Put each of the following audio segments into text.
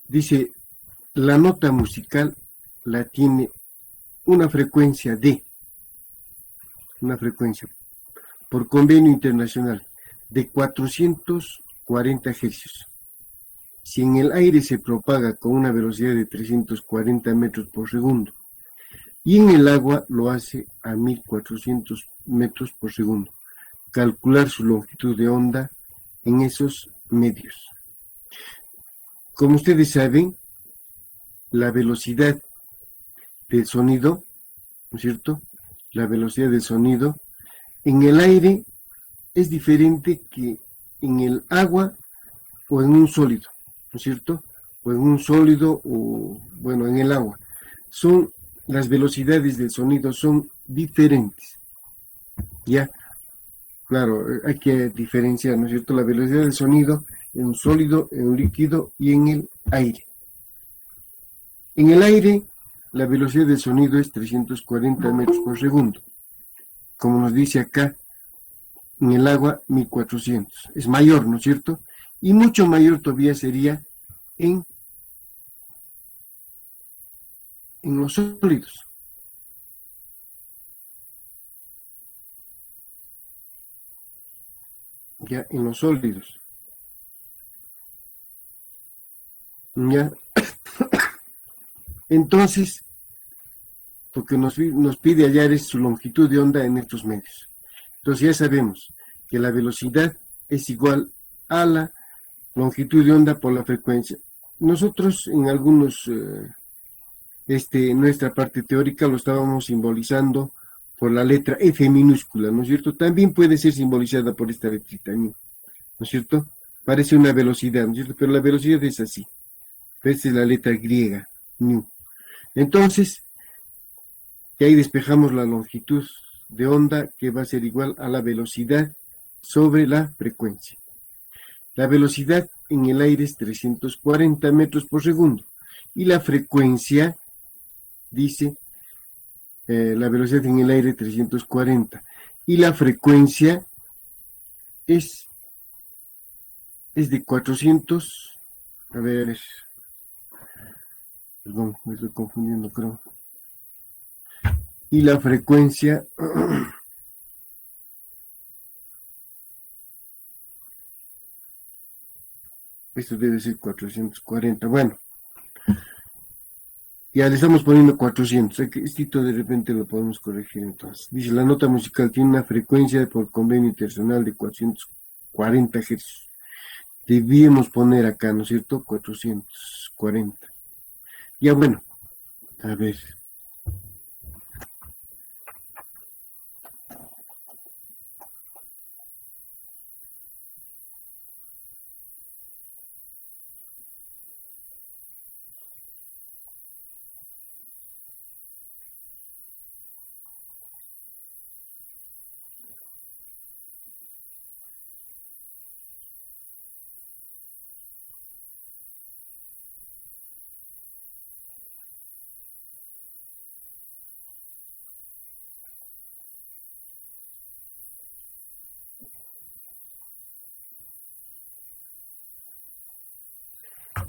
Dice, la nota musical la tiene una frecuencia por convenio internacional de 440 Hz. Si en el aire se propaga con una velocidad de 340 metros por segundo y en el agua lo hace a 1400 metros por segundo. Calcular su longitud de onda en esos medios. Como ustedes saben, la velocidad del sonido, ¿no es cierto? La velocidad del sonido en el aire es diferente que en el agua o en un sólido, ¿no es cierto? O en un sólido o, bueno, en el agua. Las velocidades del sonido son diferentes. Ya, claro, hay que diferenciar, ¿no es cierto? La velocidad del sonido en un sólido, en un líquido y en el aire. En el aire, la velocidad del sonido es 340 metros por segundo. Como nos dice acá, en el agua 1400. Es mayor, ¿no es cierto? Y mucho mayor todavía sería en los sólidos. Ya, en los sólidos. Ya. Entonces, lo que nos pide hallar es su longitud de onda en estos medios. Entonces ya sabemos que la velocidad es igual a la longitud de onda por la frecuencia. Nosotros en algunos, nuestra parte teórica lo estábamos simbolizando por la letra F minúscula, ¿no es cierto? También puede ser simbolizada por esta letrita, ¿no es cierto? Parece una velocidad, ¿no es cierto? Pero la velocidad es así. Esta es la letra griega, nu. Entonces, que ahí despejamos la longitud de onda que va a ser igual a la velocidad sobre la frecuencia. La velocidad en el aire es 340 metros por segundo y la frecuencia, dice, la velocidad en el aire 340 y la frecuencia es de 400, a ver, perdón, me estoy confundiendo, creo. Y la frecuencia esto debe ser 440, bueno, ya le estamos poniendo 400, esto de repente lo podemos corregir entonces. Dice, la nota musical tiene una frecuencia por convenio internacional de 440 Hz. Debíamos poner acá, ¿no es cierto? 440. Ya bueno, a ver.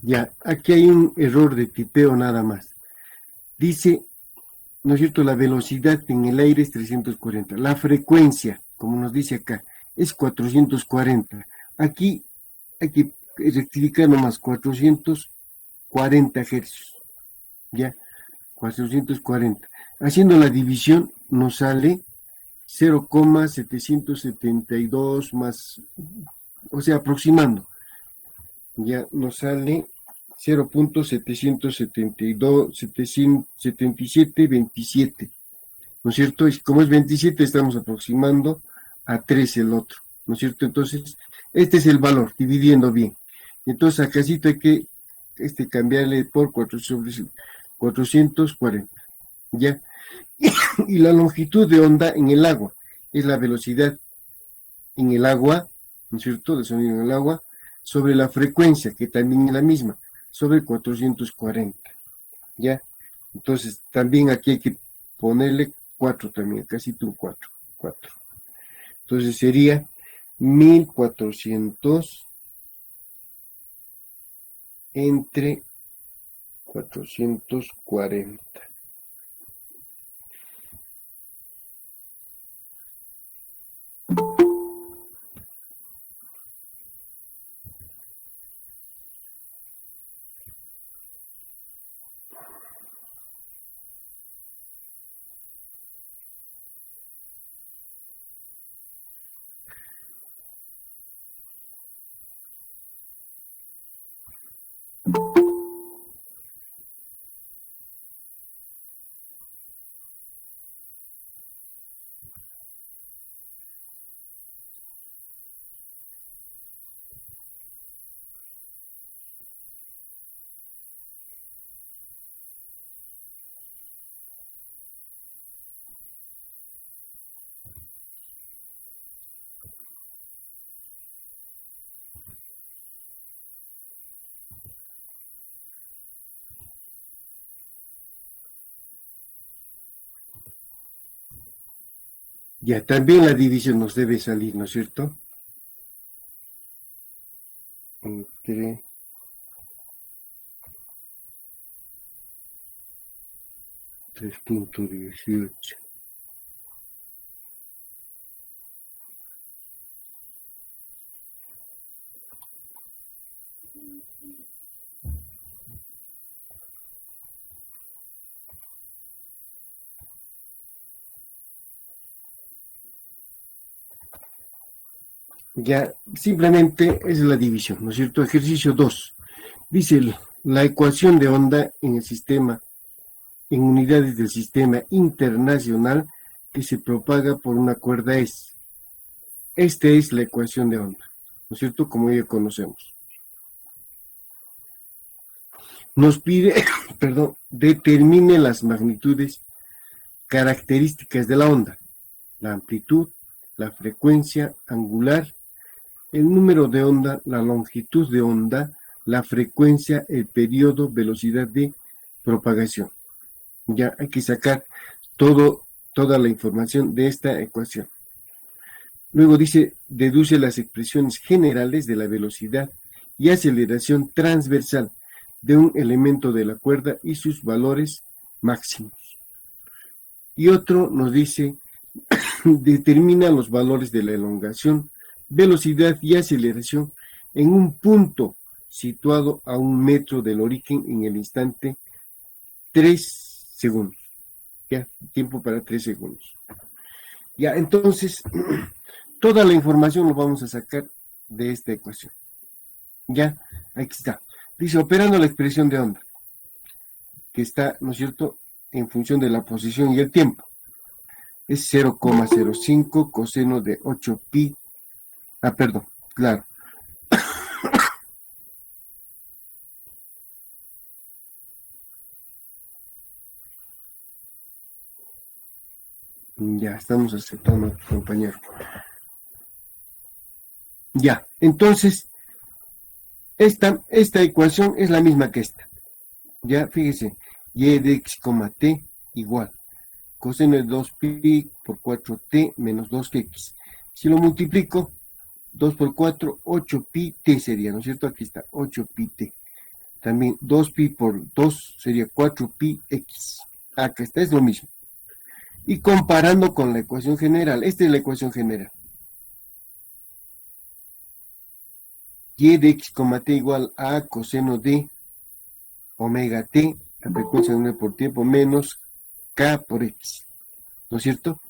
Ya, aquí hay un error de tipeo nada más. Dice, ¿no es cierto? La velocidad en el aire es 340. La frecuencia, como nos dice acá, es 440. Aquí hay que rectificar nomás 440 Hz. Ya, 440. Haciendo la división nos sale 0,772 más, o sea, aproximando. Ya nos sale 0.772, 777, ¿no es cierto? Y como es 27, estamos aproximando a 3 el otro, ¿no es cierto? Entonces, este es el valor, dividiendo bien. Entonces, acá sí hay que cambiarle por 440, ¿ya? Y la longitud de onda en el agua es la velocidad en el agua, ¿no es cierto?, de sonido en el agua, sobre la frecuencia, que también es la misma, sobre 440, ¿ya? Entonces, también aquí hay que ponerle 4 también, casi tú 4. Entonces sería 1400 entre 440. Ya, también la división nos debe salir, ¿no es cierto? Entre 3.18. Ya, simplemente es la división, ¿no es cierto? Ejercicio 2. Dice la ecuación de onda en el sistema, en unidades del sistema internacional que se propaga por una cuerda es. Esta es la ecuación de onda, ¿no es cierto? Como ya conocemos. Nos pide, perdón, determine las magnitudes características de la onda, la amplitud, la frecuencia angular, el número de onda, la longitud de onda, la frecuencia, el periodo, velocidad de propagación. Ya hay que sacar toda la información de esta ecuación. Luego dice, deduce las expresiones generales de la velocidad y aceleración transversal de un elemento de la cuerda y sus valores máximos. Y otro nos dice, determina los valores de la elongación, velocidad y aceleración en un punto situado a 1 metro del origen en el instante 3 segundos. Ya, tiempo para 3 segundos. Ya, entonces, toda la información lo vamos a sacar de esta ecuación. Ya, aquí está. Dice, operando la expresión de onda, que está, ¿no es cierto?, en función de la posición y el tiempo. Es 0,05 coseno de 8 pi. Perdón, claro. Ya, estamos aceptando, compañero. Ya, entonces, esta ecuación es la misma que esta. Ya, fíjese, y de x, t igual coseno de 2pi por 4t menos 2x. Si lo multiplico, 2 por 4, 8pi t sería, ¿no es cierto? Aquí está, 8pi t. También 2pi por 2 sería 4pi x. Acá está, es lo mismo. Y comparando con la ecuación general, esta es la ecuación general. Y de x, t igual a coseno de omega t, la frecuencia de onda por tiempo, menos k por x. ¿No es cierto?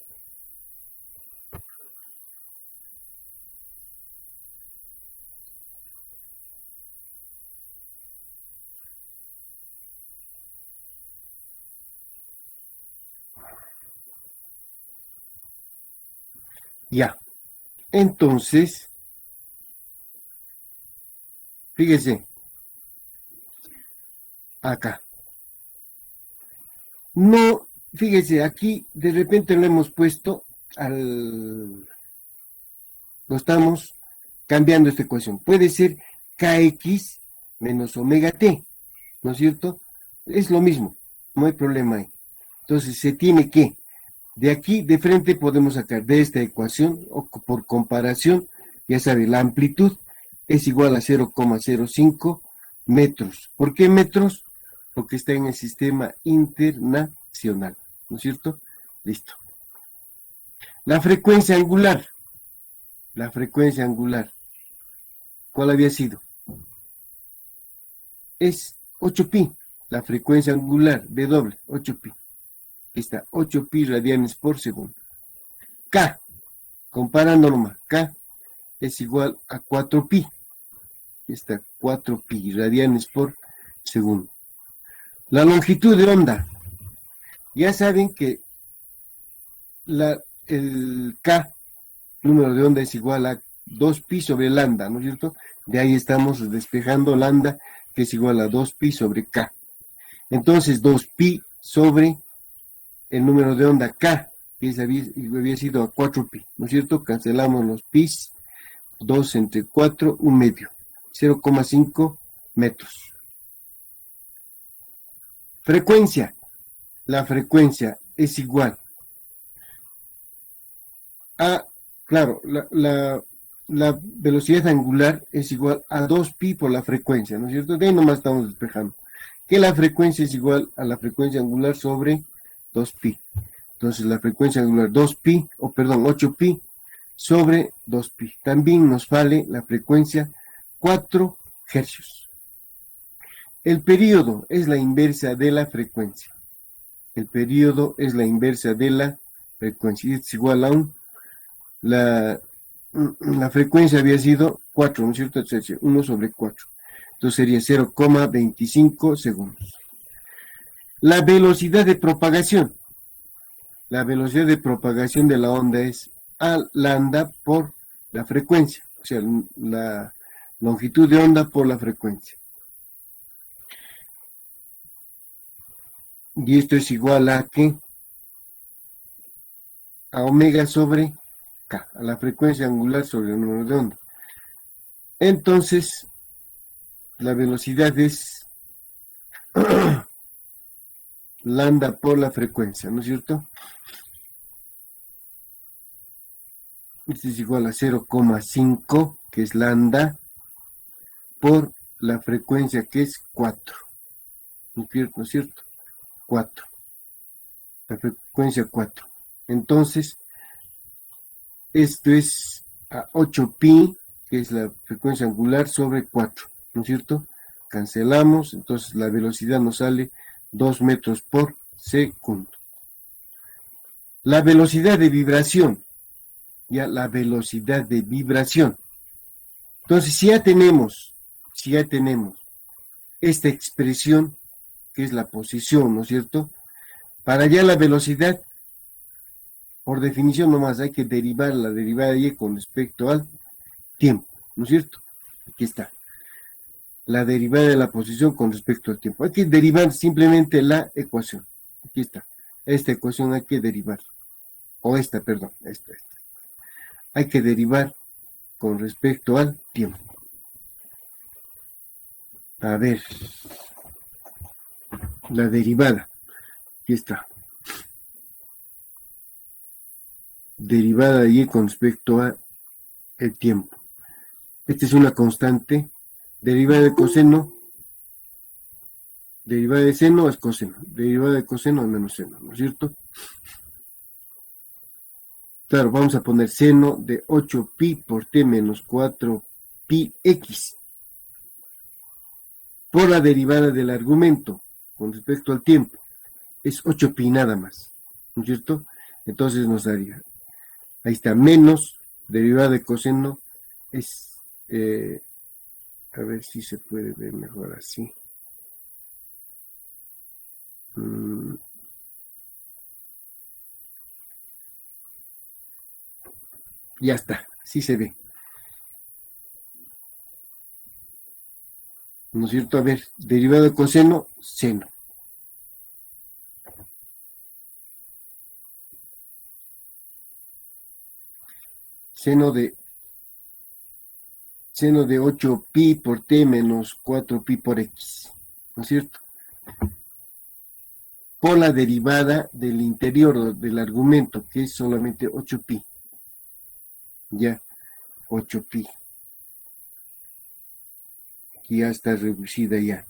Ya. Entonces, fíjese, acá. No, fíjese, aquí de repente lo hemos puesto lo estamos cambiando esta ecuación. Puede ser kx menos omega t, ¿no es cierto? Es lo mismo, no hay problema ahí. Entonces se tiene que, de aquí de frente podemos sacar de esta ecuación, o por comparación, ya sabe, la amplitud es igual a 0,05 metros. ¿Por qué metros? porque está en el sistema internacional, ¿no es cierto? Listo. La frecuencia angular, ¿cuál había sido? Es 8pi, la frecuencia angular, W, 8pi. Aquí está, 8pi radianes por segundo. K, compara norma, K es igual a 4pi. Aquí está, 4pi radianes por segundo. La longitud de onda, ya saben que el K, número de onda, es igual a 2pi sobre lambda, ¿no es cierto? De ahí estamos despejando lambda, que es igual a 2pi sobre K. Entonces, 2pi sobre el número de onda K, que había sido a 4pi, ¿no es cierto? Cancelamos los pis, 2 entre 4, 1 medio, 0,5 metros. Frecuencia, la frecuencia es igual a, claro, la velocidad angular es igual a 2pi por la frecuencia, ¿no es cierto? De ahí nomás estamos despejando. Que la frecuencia es igual a la frecuencia angular sobre 2pi. Entonces la frecuencia angular 2pi, o perdón, 8pi sobre 2pi. También nos vale la frecuencia 4 hercios. El periodo es la inversa de la frecuencia. El periodo es la inversa de la frecuencia. Y es igual a la frecuencia había sido 4, ¿no es cierto? 1 sobre 4. Entonces sería 0,25 segundos. La velocidad de propagación. La velocidad de propagación de la onda es a lambda por la frecuencia, o sea, la longitud de onda por la frecuencia. Y esto es igual a ¿qué? A omega sobre K, a la frecuencia angular sobre el número de onda. Entonces, la velocidad es lambda por la frecuencia, ¿no es cierto? Esto es igual a 0,5, que es lambda, por la frecuencia, que es 4. ¿No es cierto? 4. La frecuencia 4. Entonces, esto es a 8pi, que es la frecuencia angular, sobre 4, ¿no es cierto? Cancelamos, entonces la velocidad nos sale 2 metros por segundo. La velocidad de vibración, ya la velocidad de vibración. Entonces, si ya tenemos esta expresión, que es la posición, ¿no es cierto? Para allá la velocidad, por definición nomás hay que derivar la derivada de y con respecto al tiempo, ¿no es cierto? Aquí está. La derivada de la posición con respecto al tiempo. Hay que derivar simplemente la ecuación. Aquí está. Esta ecuación hay que derivar. O esta, perdón. Esta. Hay que derivar con respecto al tiempo. A ver. La derivada. Aquí está. Derivada de y con respecto al tiempo. Esta es una constante. Derivada de coseno. Derivada de seno es coseno. Derivada de coseno es menos seno, ¿no es cierto? Claro, vamos a poner seno de 8pi por t menos 4pi x. Por la derivada del argumento con respecto al tiempo. Es 8pi nada más, ¿no es cierto? Entonces nos daría, ahí está, menos derivada de coseno es, a ver si se puede ver mejor así. Ya está, sí se ve. ¿No es cierto? A ver, derivada de coseno, seno. Seno de 8pi por t menos 4pi por x, ¿no es cierto? Por la derivada del interior del argumento, que es solamente 8pi. Ya, 8pi. Que ya está reducida ya.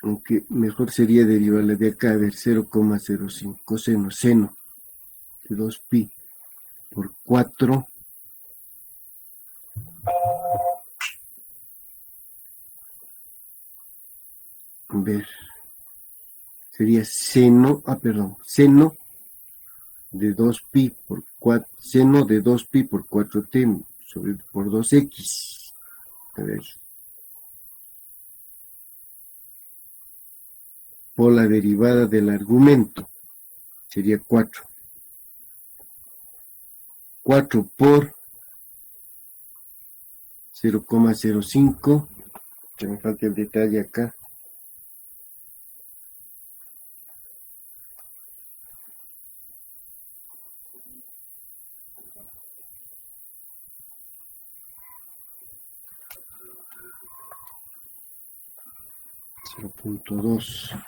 aunque mejor sería derivarla de acá, a ver, 0,05 seno de 2pi por 4 a ver, sería seno de 2pi por 4, seno de 2pi por 4t por 2x. A ver. Por la derivada del argumento. Sería 4. 4 por 0,05. Que me falta el detalle acá. .2.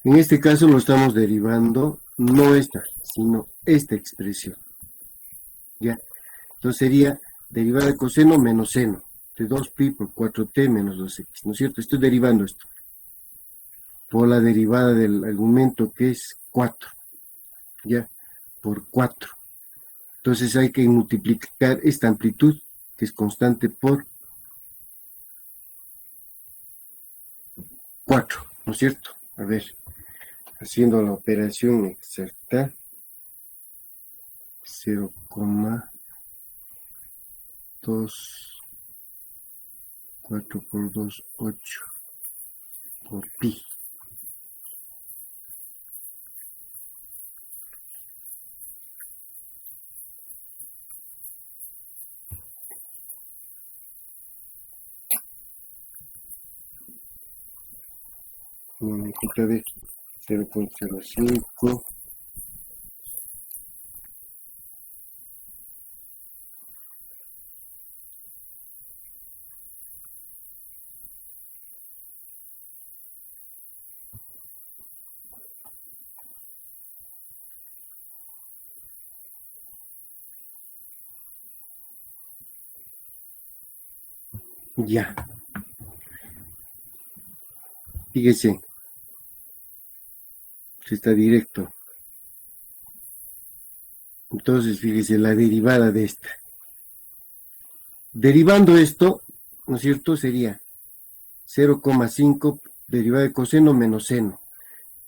En este caso lo estamos derivando, no esta, sino esta expresión. ¿Ya? Entonces sería derivada de coseno menos seno de 2pi por 4t menos 2x, ¿no es cierto? Estoy derivando esto por la derivada del argumento que es 4, ¿ya? Por 4. Entonces hay que multiplicar esta amplitud, que es constante, por 4, ¿no es cierto? A ver, haciendo la operación exacta, 0,2, 4 por 2, 8, por pi. Otra vez, 0,05. Ya. Fíjese. Está directo. Entonces, fíjese, la derivada de esta. Derivando esto, ¿no es cierto? Sería 0,5 derivada de coseno menos seno.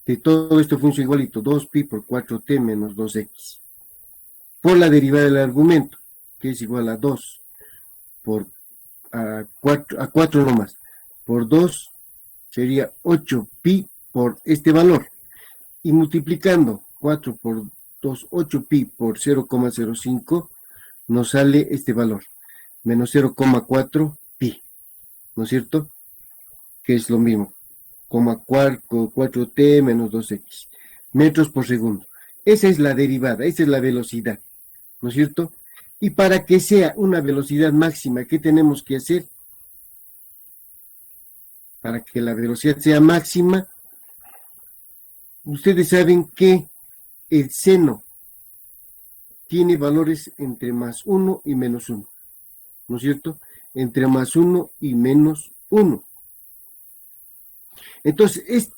De todo esto funciona igualito, 2pi por 4t menos 2x. Por la derivada del argumento, que es igual a 2 por a 4 nomás. Por 2 sería 8pi por este valor. Y multiplicando 4 por 2, 8pi por 0,05, nos sale este valor, menos 0,4 pi, ¿no es cierto? Que es lo mismo, 4t menos 2x, metros por segundo. Esa es la derivada, esa es la velocidad, ¿no es cierto? Y para que sea una velocidad máxima, ¿qué tenemos que hacer? Para que la velocidad sea máxima, ustedes saben que el seno tiene valores entre más 1 y menos 1, ¿no es cierto? Entre más 1 y menos 1. Entonces,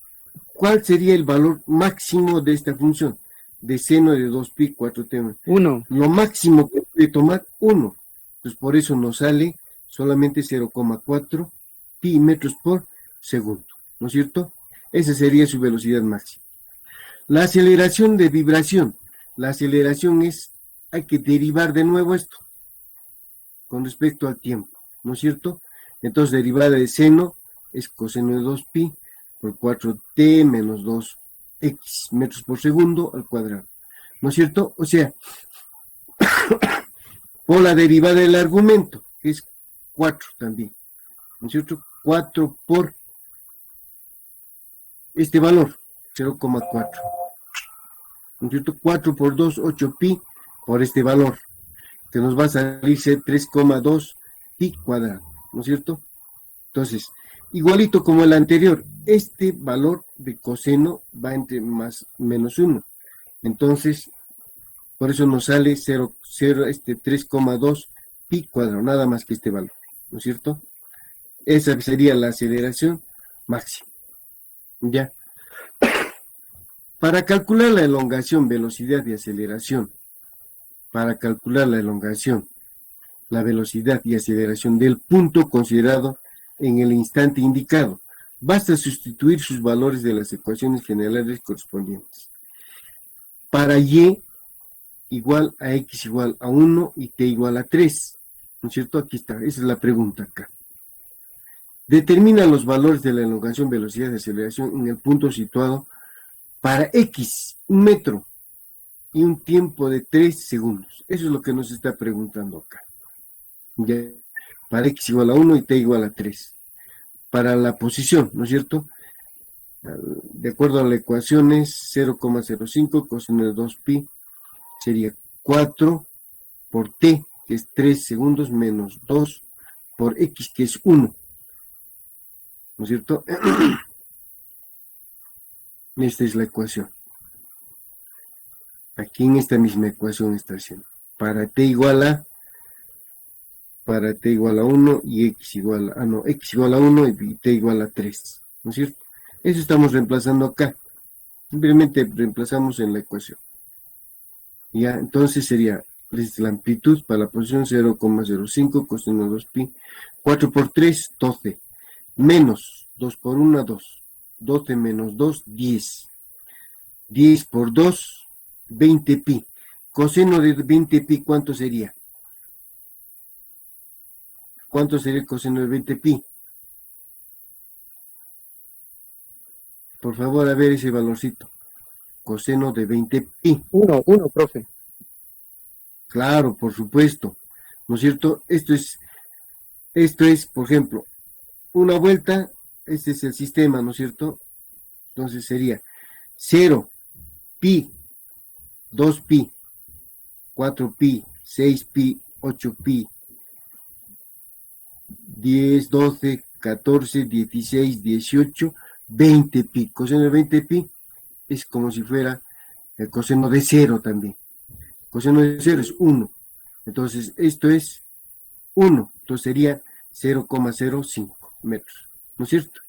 ¿cuál sería el valor máximo de esta función? De seno de 2pi, 4t. 1. Lo máximo que puede tomar 1. Entonces, por eso nos sale solamente 0,4 pi metros por segundo, ¿no es cierto? Esa sería su velocidad máxima. La aceleración de vibración. La aceleración hay que derivar de nuevo esto con respecto al tiempo, ¿no es cierto? Entonces, derivada de seno es coseno de 2pi por 4t menos 2x metros por segundo al cuadrado, ¿no es cierto? O sea, por la derivada del argumento, que es 4 también, ¿no es cierto? 4 por este valor, 0,4, ¿no es cierto? 4 por 2, 8pi por este valor. que nos va a salirse 3,2 pi cuadrado, ¿no es cierto? Entonces, igualito como el anterior, este valor de coseno va entre más menos 1. Entonces, por eso nos sale 3,2 pi cuadrado, nada más que este valor, ¿no es cierto? Esa sería la aceleración máxima. Ya. Para calcular la elongación, velocidad y aceleración, para calcular la elongación, la velocidad y aceleración del punto considerado en el instante indicado, basta sustituir sus valores de las ecuaciones generales correspondientes. Para y igual a x igual a 1 y t igual a 3, ¿no es cierto? Aquí está, esa es la pregunta acá. Determina los valores de la elongación, velocidad y aceleración en el punto situado para x, 1 metro, y un tiempo de 3 segundos. Eso es lo que nos está preguntando acá. Ya, para x igual a 1 y t igual a 3. Para la posición, ¿no es cierto? De acuerdo a la ecuación es 0,05 coseno de 2 pi, sería 4 por t, que es 3 segundos, menos 2 por x, que es 1. ¿No es cierto? Esta es la ecuación. Aquí en esta misma ecuación está haciendo. Para t igual a 1 y x igual a, x igual a 1 y t igual a 3. ¿No es cierto? Eso estamos reemplazando acá. Simplemente reemplazamos en la ecuación. Ya, entonces sería la amplitud para la posición 0,05 coseno de 2 pi. 4 por 3, 12. Menos 2 por 1, 2. 12 menos 2, 10. 10 por 2, 20 pi. Coseno de 20 pi, ¿cuánto sería? ¿Cuánto sería el coseno de 20 pi? Por favor, a ver ese valorcito. Coseno de 20 pi. 1, profe. Claro, por supuesto. ¿No es cierto? Esto es, por ejemplo, una vuelta. Este es el sistema, ¿no es cierto? Entonces sería 0, pi, 2 pi, 4 pi, 6 pi, 8 pi, 10, 12, 14, 16, 18, 20 pi. Coseno de 20 pi es como si fuera el coseno de 0 también. Coseno de 0 es 1. Entonces, esto es 1. Entonces sería 0,05 metros. ¿No es cierto?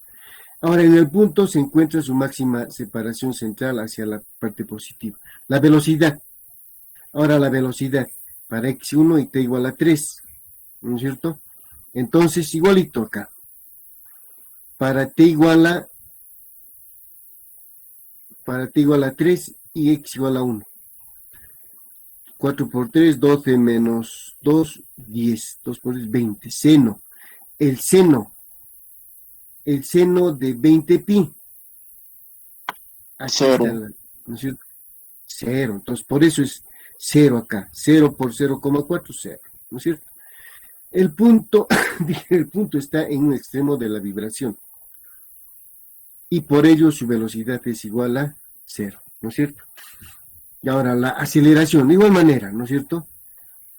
Ahora, en el punto se encuentra su máxima separación central hacia la parte positiva. La velocidad. Ahora la velocidad para x1 y t igual a 3. ¿No es cierto? Entonces, igualito acá. Para t igual a 3 y x igual a 1. 4 por 3, 12 menos 2, 10. 2 por 3, 20. Seno. El seno de 20 pi. Aquí Cero. está, ¿no es cierto? 0. Entonces, por eso es 0 acá. 0 por 0,4, 0. ¿No es cierto? El punto está en un extremo de la vibración. Y por ello su velocidad es igual a 0. ¿No es cierto? Y ahora la aceleración, de igual manera, ¿no es cierto?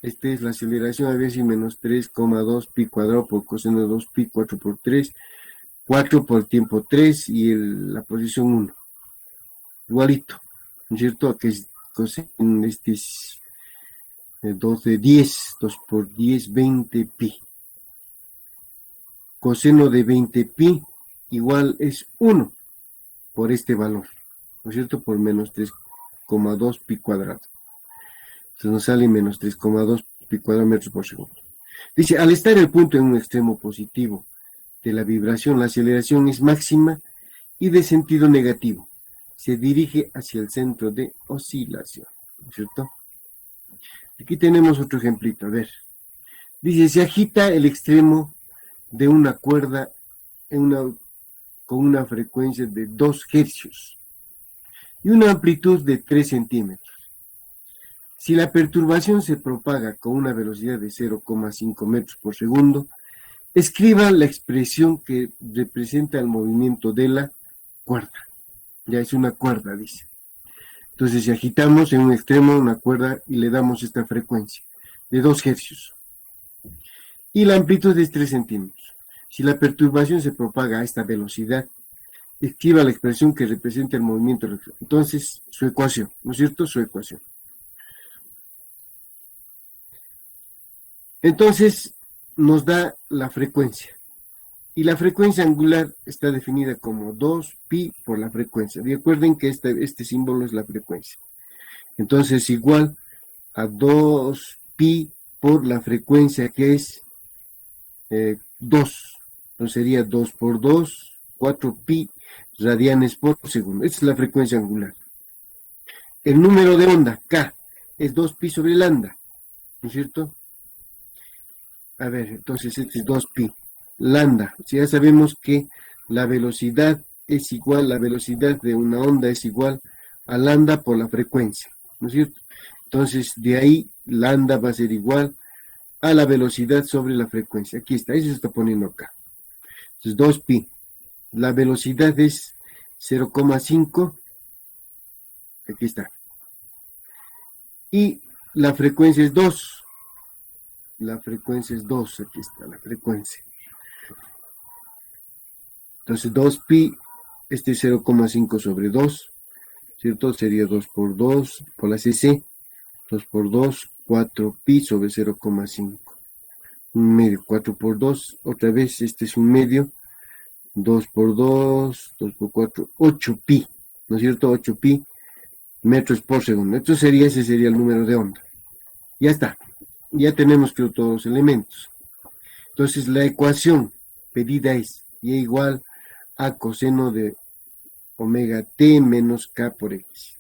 Esta es la aceleración, a ver si menos 3,2 pi cuadrado por coseno de 2 pi, 4 por 3, 4 por tiempo 3 y la posición 1. Igualito, ¿no es cierto? Aquí es coseno, este es 12, 10, 2 por 10, 20 pi. Coseno de 20 pi igual es 1 por este valor, ¿no es cierto? Por menos 3,2 pi cuadrado. Entonces nos sale menos 3,2 pi cuadrado metros por segundo. Dice, al estar el punto en un extremo positivo de la vibración, la aceleración es máxima y de sentido negativo. Se dirige hacia el centro de oscilación, ¿no es cierto? Aquí tenemos otro ejemplito, a ver. Dice, se agita el extremo de una cuerda con una frecuencia de 2 hercios y una amplitud de 3 centímetros. Si la perturbación se propaga con una velocidad de 0,5 metros por segundo, escriba la expresión que representa el movimiento de la cuerda. Ya es una cuerda, dice. Entonces, si agitamos en un extremo una cuerda y le damos esta frecuencia, de 2 hercios. Y la amplitud es 3 centímetros. Si la perturbación se propaga a esta velocidad, escriba la expresión que representa el movimiento. Entonces, su ecuación, ¿no es cierto? Su ecuación. Entonces, nos da la frecuencia. Y la frecuencia angular está definida como 2pi por la frecuencia. Recuerden que este símbolo es la frecuencia. Entonces, igual a 2pi por la frecuencia, que es 2. Entonces sería 2 por 2, 4pi radianes por segundo. Esta es la frecuencia angular. El número de onda, K, es 2pi sobre lambda, ¿no es cierto? A ver, entonces este es 2pi. Lambda, si ya sabemos que la velocidad es igual, la velocidad de una onda es igual a lambda por la frecuencia, ¿no es cierto? Entonces, de ahí, lambda va a ser igual a la velocidad sobre la frecuencia. Aquí está, eso se está poniendo acá. Entonces, 2pi. La velocidad es 0,5. Aquí está. Y la frecuencia es 2. La frecuencia es 2. Aquí está la frecuencia. Entonces, 2pi, este es 0,5 sobre 2, ¿cierto? Sería 2 por 2 por la CC. 2 por 2, 4pi sobre 0,5. Un medio, 4 por 2, otra vez, este es un medio. 2 por 2, 2 por 4, 8pi, ¿no es cierto? 8pi metros por segundo. Ese sería el número de onda. Ya está. Ya tenemos que todos los elementos. Entonces, la ecuación pedida es y igual a coseno de omega t menos k por x.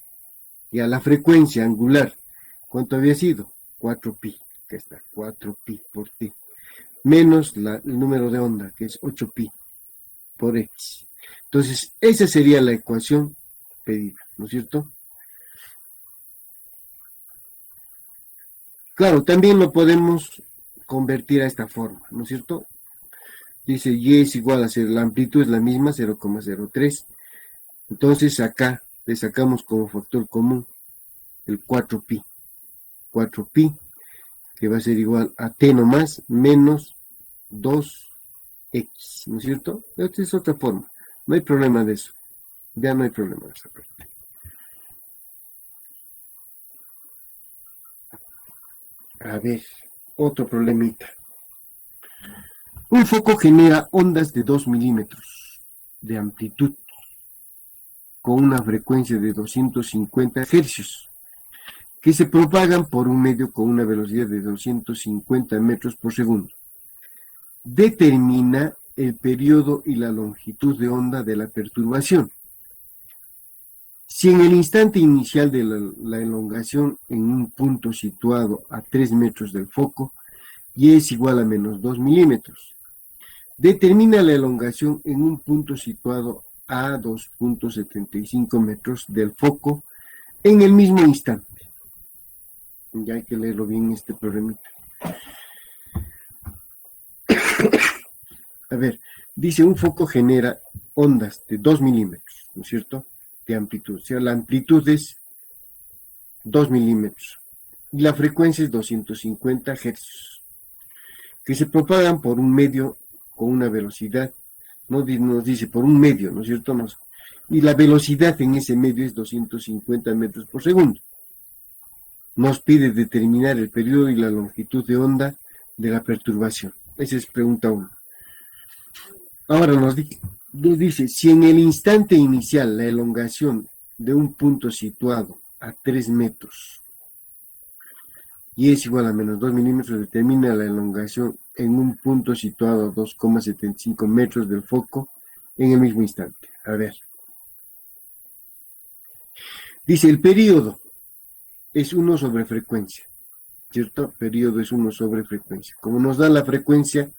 Y a la frecuencia angular, ¿cuánto había sido? 4pi, que está, 4pi por t, menos el número de onda, que es 8pi por x. Entonces, esa sería la ecuación pedida, ¿no es cierto? Claro, también lo podemos convertir a esta forma, ¿no es cierto? Dice y es igual a 0, la amplitud es la misma, 0,03. Entonces acá le sacamos como factor común el 4pi. 4pi, que va a ser igual a t nomás, menos 2x, ¿no es cierto? Esta es otra forma. No hay problema de eso. Ya no hay problema de esa parte. A ver, otro problemita. Un foco genera ondas de 2 milímetros de amplitud con una frecuencia de 250 hercios que se propagan por un medio con una velocidad de 250 metros por segundo. Determina el periodo y la longitud de onda de la perturbación. Si en el instante inicial de la elongación en un punto situado a 3 metros del foco y es igual a menos 2 milímetros, determina la elongación en un punto situado a 2.75 metros del foco en el mismo instante. Ya hay que leerlo bien este problemita. A ver, dice un foco genera ondas de 2 milímetros, ¿no es cierto? De amplitud. O sea, la amplitud es 2 milímetros y la frecuencia es 250 hercios, que se propagan por un medio con una velocidad, no nos dice por un medio, ¿no es cierto? Y la velocidad en ese medio es 250 metros por segundo. Nos pide determinar el periodo y la longitud de onda de la perturbación. Esa es pregunta 1. Ahora nos dice, si en el instante inicial la elongación de un punto situado a 3 metros y es igual a menos 2 milímetros, determina la elongación en un punto situado a 2,75 metros del foco en el mismo instante. A ver. Dice, el periodo es 1 sobre frecuencia, ¿cierto? Periodo es 1 sobre frecuencia. Como nos da la frecuencia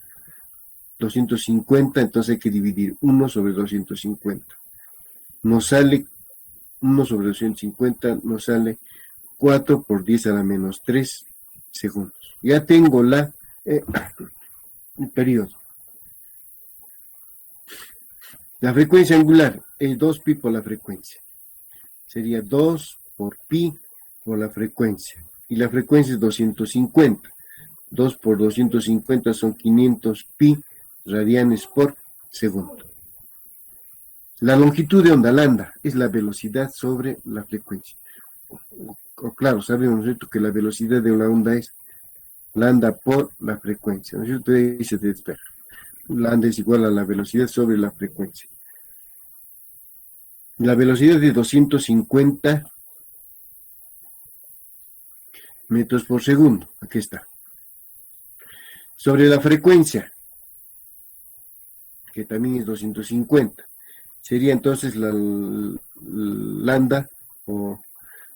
250, entonces hay que dividir 1 sobre 250. Nos sale 1 sobre 250, nos sale 4 por 10 a la menos 3 segundos. Ya tengo el periodo. La frecuencia angular es 2pi por la frecuencia. Sería 2 por pi por la frecuencia. Y la frecuencia es 250. 2 por 250 son 500 pi radianes por segundo. La longitud de onda, lambda, es la velocidad sobre la frecuencia. O claro, sabemos, ¿no es cierto?, que la velocidad de una onda es lambda por la frecuencia, ¿no es cierto? Ahí se despeja. Lambda es igual a la velocidad sobre la frecuencia. La velocidad de 250 metros por segundo, aquí está. Sobre la frecuencia, que también es 250, sería entonces la lambda o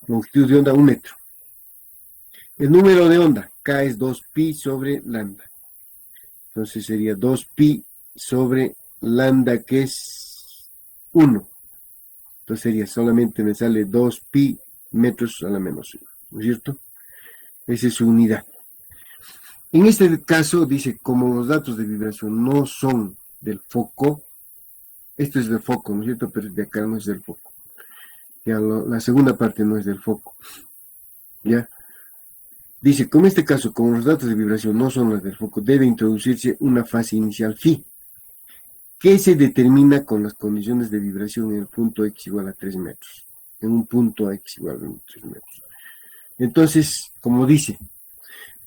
longitud de onda 1 metro. El número de onda, K es 2pi sobre lambda. Entonces sería 2pi sobre lambda, que es 1. Entonces sería, solamente me sale 2pi metros a la menos 1, ¿no es cierto? Esa es su unidad. En este caso dice, como los datos de vibración no son del foco, esto es del foco, ¿no es cierto? Pero de acá no es del foco. Ya la segunda parte no es del foco. ¿Ya? Dice, como en este caso, como los datos de vibración no son los del foco, debe introducirse una fase inicial phi, que se determina con las condiciones de vibración en el punto x igual a 3 metros. En un punto x igual a 3 metros. Entonces, como dice,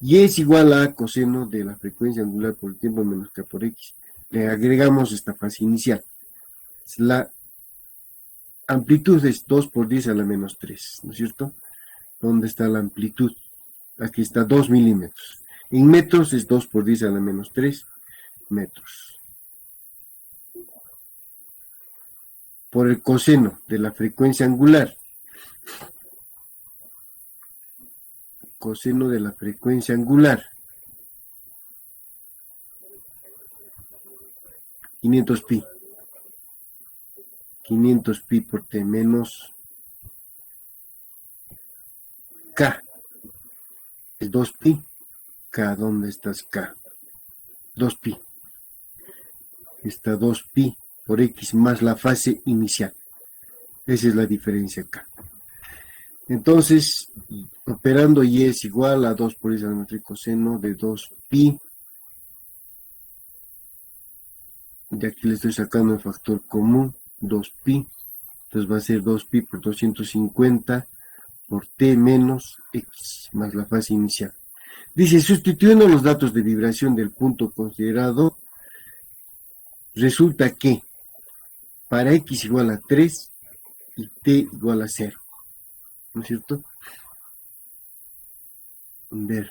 y es igual a coseno de la frecuencia angular por el tiempo menos k por x. Le agregamos esta fase inicial. La amplitud es 2 por 10 a la menos 3, ¿no es cierto? ¿Dónde está la amplitud? Aquí está 2 milímetros. En metros es 2 por 10 a la menos 3 metros. Por el coseno de la frecuencia angular. Coseno de la frecuencia angular. 500 pi. 500 pi por t menos k. Es 2 pi. K, ¿dónde estás K? 2 pi. Está 2 pi por x más la fase inicial. Esa es la diferencia acá. Entonces, operando y es igual a 2 por x a la menos 3 coseno de 2 pi. De aquí le estoy sacando el factor común, 2 pi. Entonces va a ser 2 pi por 250 por t menos x más la fase inicial. Dice, sustituyendo los datos de vibración del punto considerado, resulta que para x igual a 3 y t igual a 0, ¿no es cierto? Ver.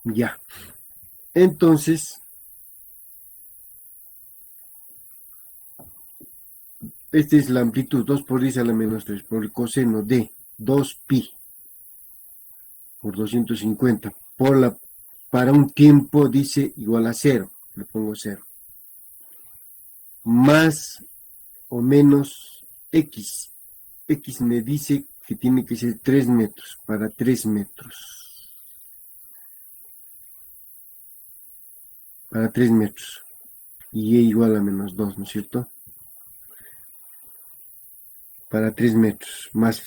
Ya. Entonces, esta es la amplitud, 2 por 10 a la menos 3, por el coseno de 2 pi por 250, para un tiempo, dice, igual a 0, le pongo 0, más o menos x. X me dice que tiene que ser 3 metros, para 3 metros. Para 3 metros. Y e igual a menos 2, ¿no es cierto? Para 3 metros, más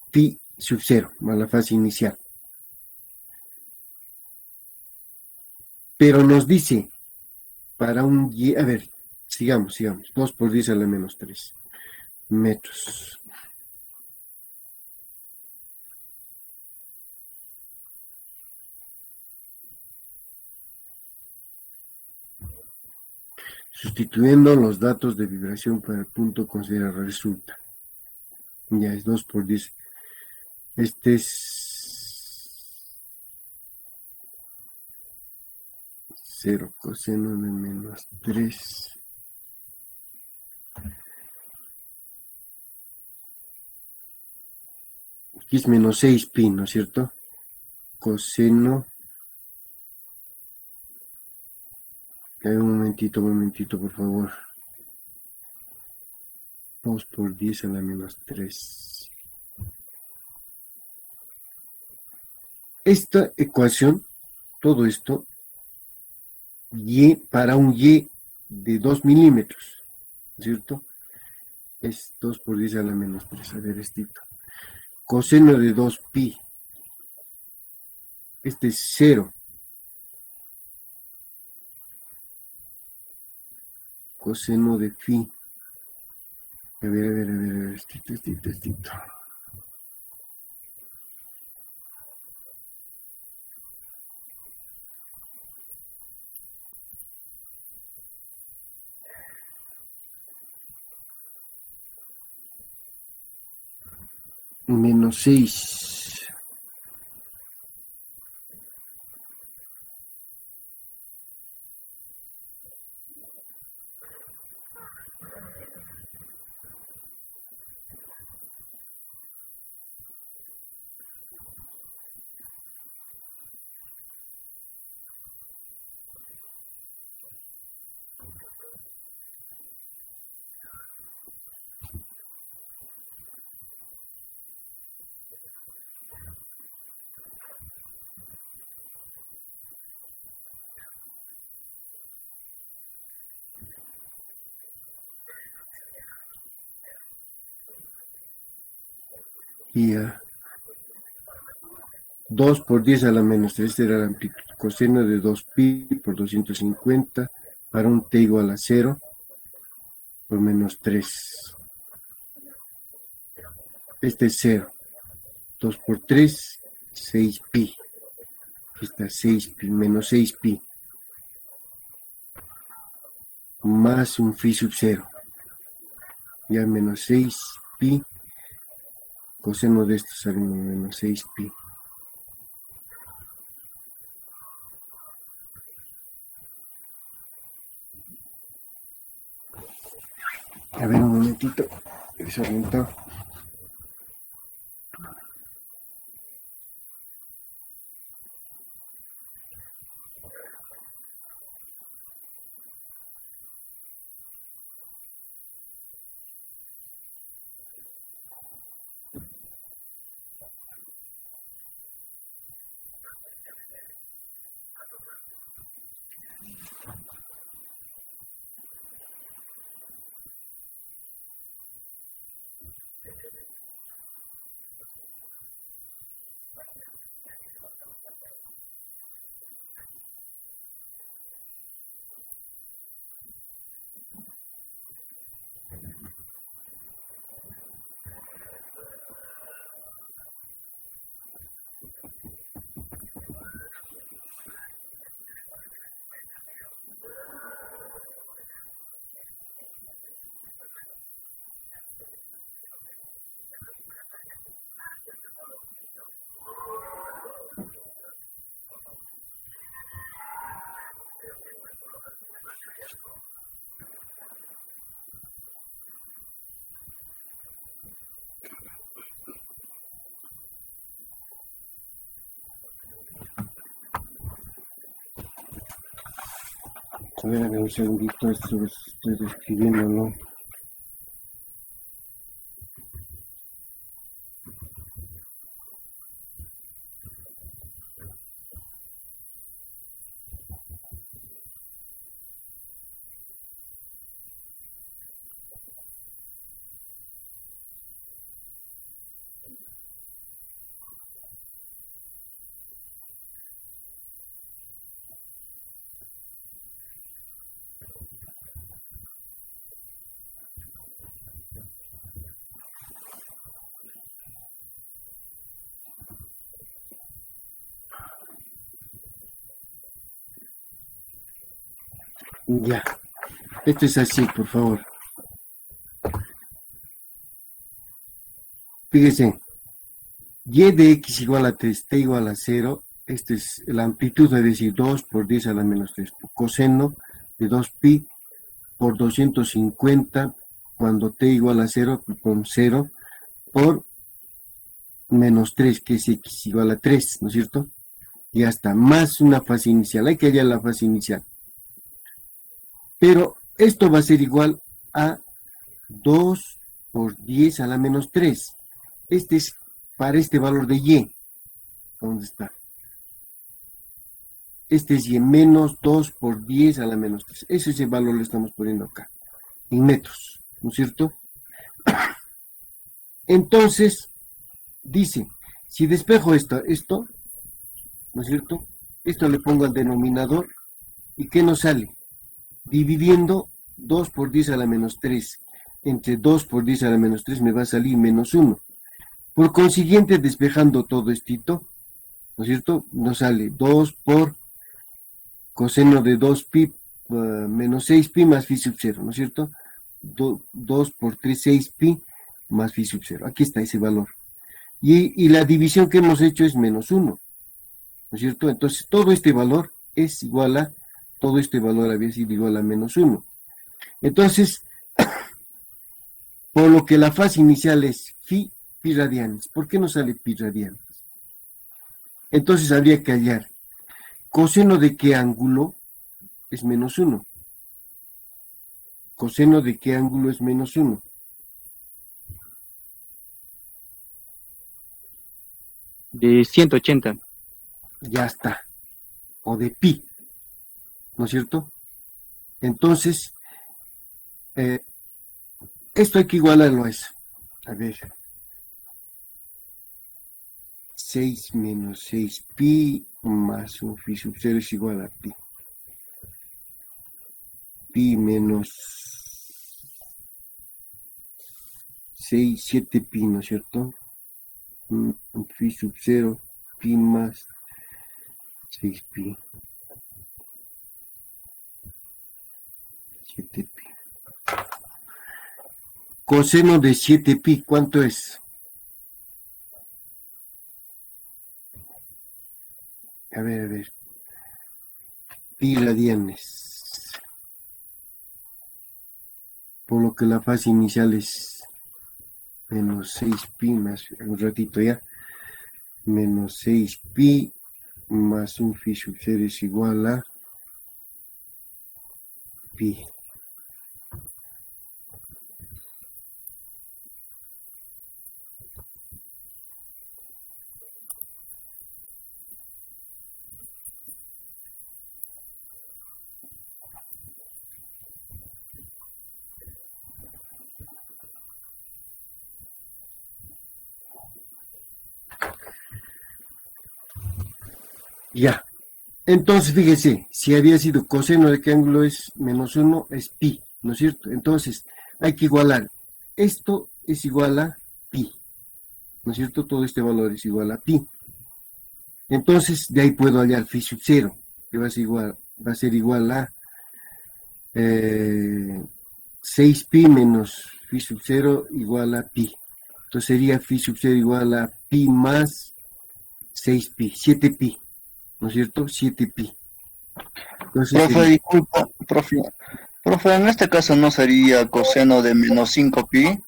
pi sub 0, más la fase inicial. Pero nos dice, para un y, a ver, sigamos, 2 por 10 a la menos 3 metros. Sustituyendo los datos de vibración para el punto considerado, resulta, ya es 2 por 10, este es 0 coseno de menos 3. Aquí es menos 6 pi, ¿no es cierto? Coseno. Un momentito, por favor. 2 por 10 a la menos 3. Esta ecuación, todo esto, y para un y de 2 milímetros, ¿cierto? Es 2 por 10 a la menos 3. A ver, estito. Coseno de 2pi. Este es 0. Coseno de phi. A ver, estito. Menos 6. Y 2 por 10 a la menos 3. Esta era la amplitud. Coseno de 2pi por 250 para un t igual a 0 por menos 3. Este es 0. 2 por 3, 6pi. Aquí está 6pi, menos 6pi. Más un phi sub 0. Ya menos 6pi. Coseno de esto sale menos 6pi. A ver, un momentito. Desorientado. A ver, un segundito, esto lo estoy describiendo, ¿no? Ya. Esto es así, por favor. Fíjense. Y de x igual a 3, t igual a 0. Esta es la amplitud, es decir, 2 por 10 a la menos 3. Coseno de 2pi por 250 cuando t igual a 0 con 0 por menos 3, que es x igual a 3, ¿no es cierto? Y hasta más una fase inicial. Hay que hallar la fase inicial. Pero esto va a ser igual a 2 por 10 a la menos 3. Este es para este valor de y. ¿Dónde está? Este es y menos 2 por 10 a la menos 3. Ese valor lo estamos poniendo acá, en metros, ¿no es cierto? Entonces, dice, si despejo esto, ¿no es cierto? Esto le pongo al denominador, ¿y qué nos sale? Dividiendo 2 por 10 a la menos 3 entre 2 por 10 a la menos 3 me va a salir menos 1. Por consiguiente, despejando todo esto, ¿no es cierto? Nos sale 2 por coseno de 2pi menos 6pi más phi sub 0, ¿no es cierto? 2 por 3, 6pi más phi sub 0. Aquí está ese valor. Y la división que hemos hecho es menos 1, ¿no es cierto? Entonces, todo este valor es igual a, todo este valor había sido igual a menos 1. Entonces, por lo que la fase inicial es pi radianes. ¿Por qué no sale pi radianes? Entonces habría que hallar coseno de qué ángulo es menos 1. Coseno de qué ángulo es menos 1. De 180. Ya está. O de pi, ¿no es cierto? Entonces, esto hay que igualarlo a eso. A ver. 6 menos 6pi más un phi sub 0 es igual a pi. Pi menos 6, 7pi, ¿no es cierto? Phi sub 0, pi más 6pi. 7pi. Coseno de 7pi, ¿cuánto es? A ver. Pi radianes. Por lo que la fase inicial es menos 6pi más, un ratito ya, menos 6pi más un phi sub 0 es igual a pi. Ya. Entonces, fíjese, si había sido coseno de qué ángulo es menos 1, es pi, ¿no es cierto? Entonces, hay que igualar. Esto es igual a pi, ¿no es cierto? Todo este valor es igual a pi. Entonces, de ahí puedo hallar phi sub 0, que va a ser igual a 6pi menos phi sub 0 igual a pi. Entonces sería phi sub 0 igual a pi más 6pi, 7pi, ¿no es cierto? 7pi. Entonces Profe, sería disculpa, profe, en este caso no sería coseno de menos 5pi.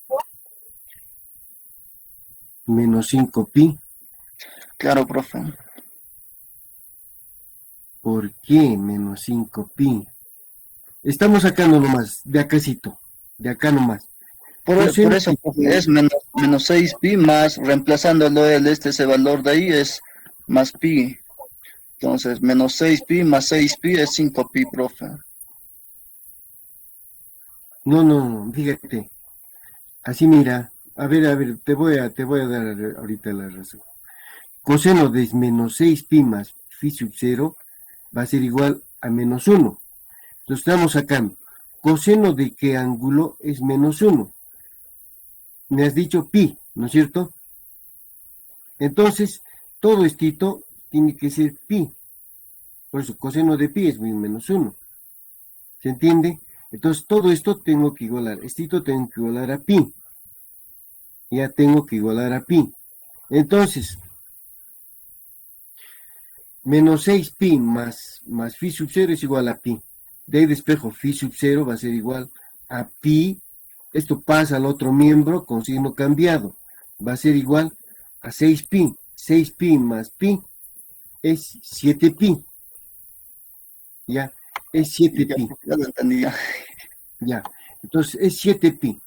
menos 5pi. Claro, profe. ¿Por qué menos 5pi? Estamos sacando nomás, de acácito, de acá nomás. Por Coseno eso, de profe, es menos 6pi más, reemplazándolo ese valor de ahí es más pi. Entonces, menos 6pi más 6pi es 5pi, profe. No, fíjate. Así mira, a ver, te voy a dar ahorita la razón. Coseno de menos 6pi más phi sub 0 va a ser igual a menos 1. Lo estamos sacando. Coseno de qué ángulo es menos 1. Me has dicho pi, ¿no es cierto? Entonces, todo esto tiene que ser pi. Por eso, coseno de pi es menos 1. ¿Se entiende? Entonces, todo esto tengo que igualar. Esto tengo que igualar a pi. Ya tengo que igualar a pi. Entonces, menos 6pi más phi sub 0 es igual a pi. De ahí despejo phi sub 0 va a ser igual a pi. Esto pasa al otro miembro con signo cambiado. Va a ser igual a 6pi. 6pi más pi es 7pi. Ya, es 7pi. Ya lo entendí ya. Ya, entonces es 7pi.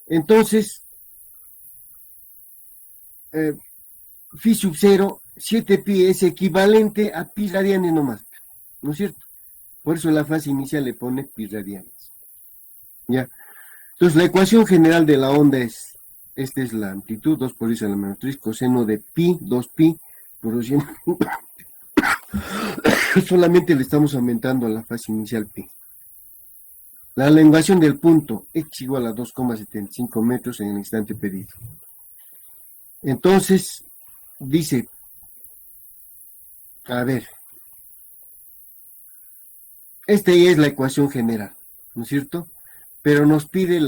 Entonces, phi sub 0, 7pi es equivalente a pi radianes nomás, ¿no es cierto? Por eso la fase inicial le pone pi radianes. Ya, Entonces, la ecuación general de la onda es, esta es la amplitud, 2 por 10 a la menos 3, coseno de pi, 2pi, produciendo, solamente le estamos aumentando a la fase inicial pi. La elongación del punto x igual a 2,75 metros en el instante pedido. Entonces, dice, a ver, esta ya es la ecuación general, ¿no es cierto? Pero nos pide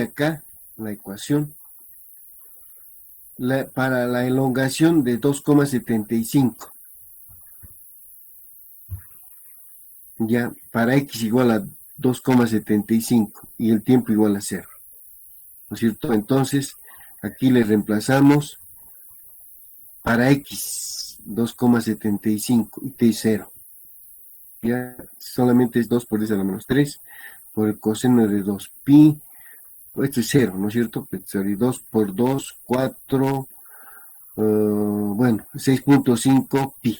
acá la ecuación para la elongación de 2,75. Ya, para x igual a 2,75 y el tiempo igual a 0. ¿No es cierto? Entonces, aquí le reemplazamos para x 2,75 y t 0. Ya, solamente es 2 por 10 a la menos 3 por el coseno de 2pi. Esto es 0, ¿no es cierto? 2 por 2, 4, bueno, 6.5 pi.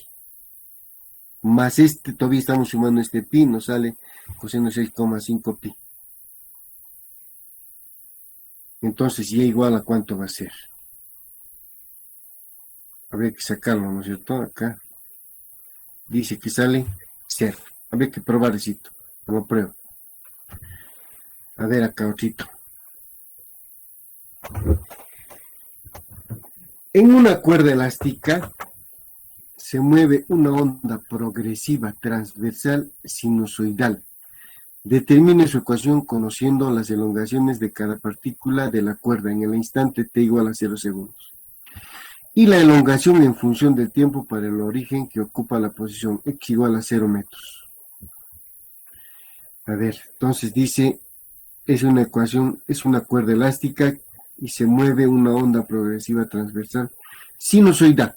Más este, todavía estamos sumando este pi, nos sale coseno de 6,5 pi. Entonces, y igual a cuánto va a ser. Habría que sacarlo, ¿no es cierto? Acá dice que sale 0. Habría que probar esto. Lo pruebo. A ver acá otro. En una cuerda elástica se mueve una onda progresiva transversal sinusoidal. Determine su ecuación conociendo las elongaciones de cada partícula de la cuerda en el instante t igual a 0 segundos. Y la elongación en función del tiempo para el origen que ocupa la posición x igual a 0 metros. A ver, entonces dice, es una ecuación, es una cuerda elástica y se mueve una onda progresiva transversal sinusoidal,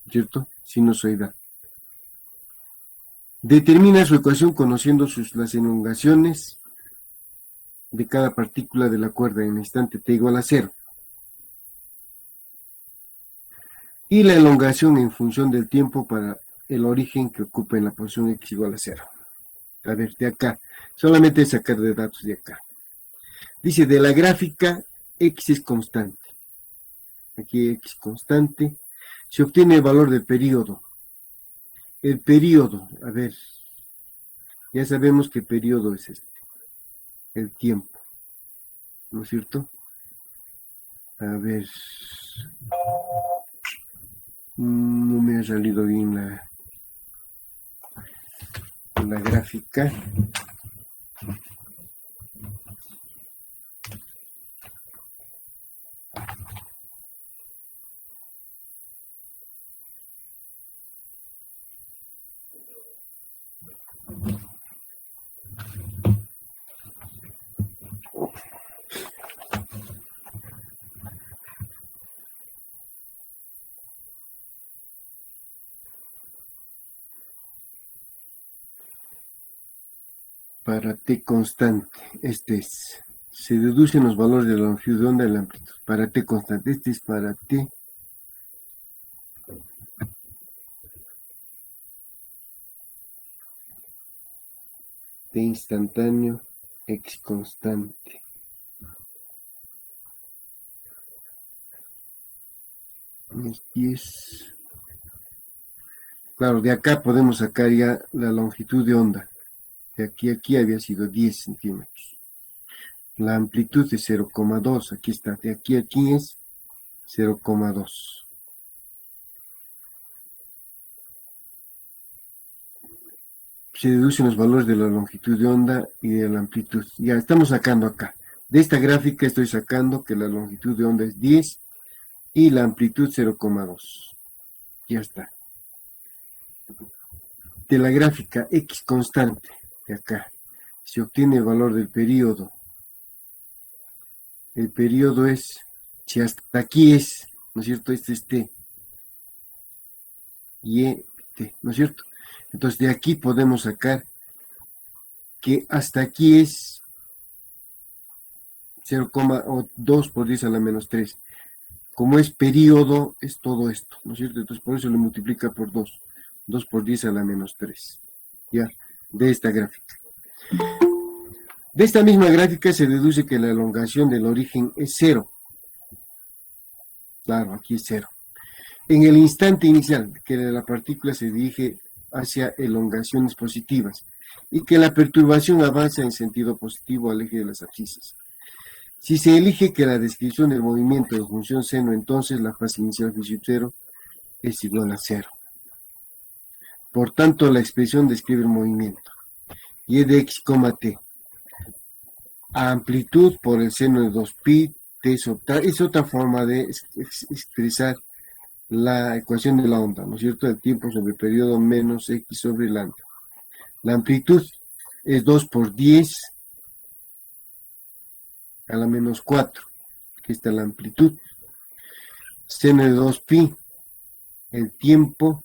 ¿cierto? Sinusoidal. Determina su ecuación conociendo las elongaciones de cada partícula de la cuerda en el instante t igual a 0. Y la elongación en función del tiempo para el origen que ocupa en la posición x igual a 0. A ver, de acá, solamente sacar de datos de acá. Dice, de la gráfica, x es constante. Aquí x constante. Se obtiene el valor del periodo. El periodo, a ver, ya sabemos qué periodo es este. El tiempo. ¿No es cierto? A ver. No me ha salido bien la gráfica. Para t constante, este es. Se deducen los valores de la longitud de onda y la amplitud. Para t constante, este es para t. T instantáneo, x constante. Aquí es. Claro, de acá podemos sacar ya la longitud de onda. De aquí a aquí había sido 10 centímetros. La amplitud es 0,2. Aquí está. De aquí a aquí es 0,2. Se deducen los valores de la longitud de onda y de la amplitud. Ya estamos sacando acá. De esta gráfica estoy sacando que la longitud de onda es 10 y la amplitud 0,2. Ya está. De la gráfica x constante, de acá, se obtiene el valor del periodo. El periodo es, si hasta aquí es, ¿no es cierto? Este es t. Y t, ¿no es cierto? Entonces de aquí podemos sacar que hasta aquí es 0,2 por 10 a la menos 3. Como es periodo, es todo esto, ¿no es cierto? Entonces por eso lo multiplica por 2. 2 por 10 a la menos 3. Ya, de esta gráfica. De esta misma gráfica se deduce que la elongación del origen es cero. Claro, aquí es cero. En el instante inicial que la partícula se dirige hacia elongaciones positivas y que la perturbación avanza en sentido positivo al eje de las abscisas. Si se elige que la descripción del movimiento de función seno, entonces la fase inicial phi sub 0 es igual a 0. Por tanto, la expresión describe el movimiento. Y de x, t. A amplitud por el seno de 2pi, t sub t. Es otra forma de expresar la ecuación de la onda, ¿no es cierto? El tiempo sobre el periodo menos x sobre lambda. La amplitud es 2 por 10 a la menos 4. Aquí está la amplitud. Seno de 2pi. El tiempo